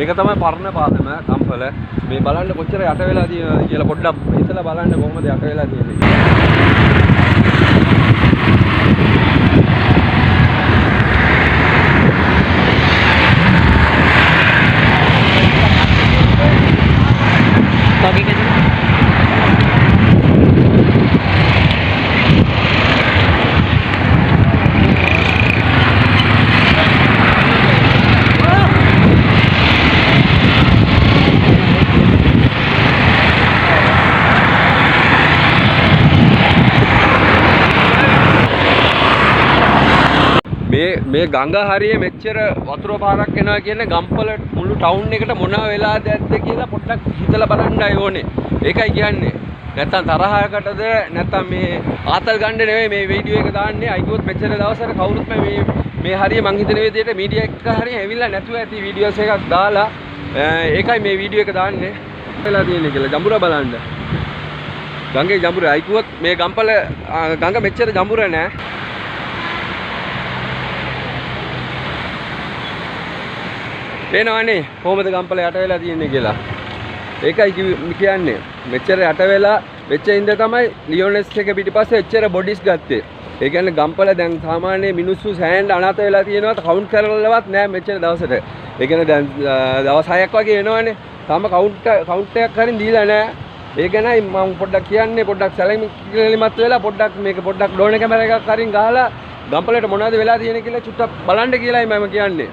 මේක තමයි පරණ පාලම ගම්පල. මේ බලන්න කොච්චර යට වෙලා තියෙනවද කියලා පොඩ්ඩක් හිතලා බලන්න කොහොමද යට වෙලා තියෙන්නේ කියලා. මේ ගඟ හරියේ මෙච්චර වතුර පාරක් එනවා කියන්නේ ගම්පල මුළු ටවුන් එකට මොනවා වෙලාද ඇද්ද කියලා පොඩ්ඩක් හිතලා බලන්නයි ඕනේ. ඒකයි කියන්නේ. නැත්තම් තරහයකටද නැත්තම් මේ ආතල් ගන්න නෙවෙයි මේ වීඩියෝ එක දාන්නේ. අයිකොත් මෙච්චර දවසට කවුරුත් මේ හරිය මං හිතන විදිහට මීඩියා එක හරිය ඇවිල්ලා නැතුව ඇති වීඩියෝස් එකක් දාලා ඒකයි මේ වීඩියෝ එක දාන්නේ. වෙලා තියෙන්නේ කියලා ජඹුර බලන්න. ගඟේ ජඹුර අයිකොත් මේ ගම්පල ගඟ මෙච්චර ජඹුර නෑ. පේනවනේ කොහොමද ගම්පල යට වෙලා තියෙන්නේ කියලා. ඒකයි කියන්නේ. මෙච්චර යට වෙලා වෙච්ච ඉඳ තමයි ලියොනෙස් එක පිටිපස්සේ එච්චර බොඩිස් ගත්තේ. ඒ කියන්නේ ගම්පල දැන් සාමාන්‍ය මිනිස්සු සෑහෙන අනාථ වෙලා තියෙනවා කවුන්ට් කරලවත් නෑ මෙච්චර දවසට. ඒ කියන්නේ දැන් දවස් 6ක් වගේ එනවනේ. තාම කවුන්ට් එකක් හරින් දීලා නෑ. ඒ ගැනයි මම පොඩ්ඩක් කියන්නේ පොඩ්ඩක් සැලකිලිමත් වෙලා පොඩ්ඩක් මේක පොඩ්ඩක් ඩ්‍රෝන් කැමරා එකක් හරින් ගහලා ගම්පලට මොනවද වෙලා තියෙන්නේ කියලා චුට්ටක් බලන්න කියලායි මම කියන්නේ.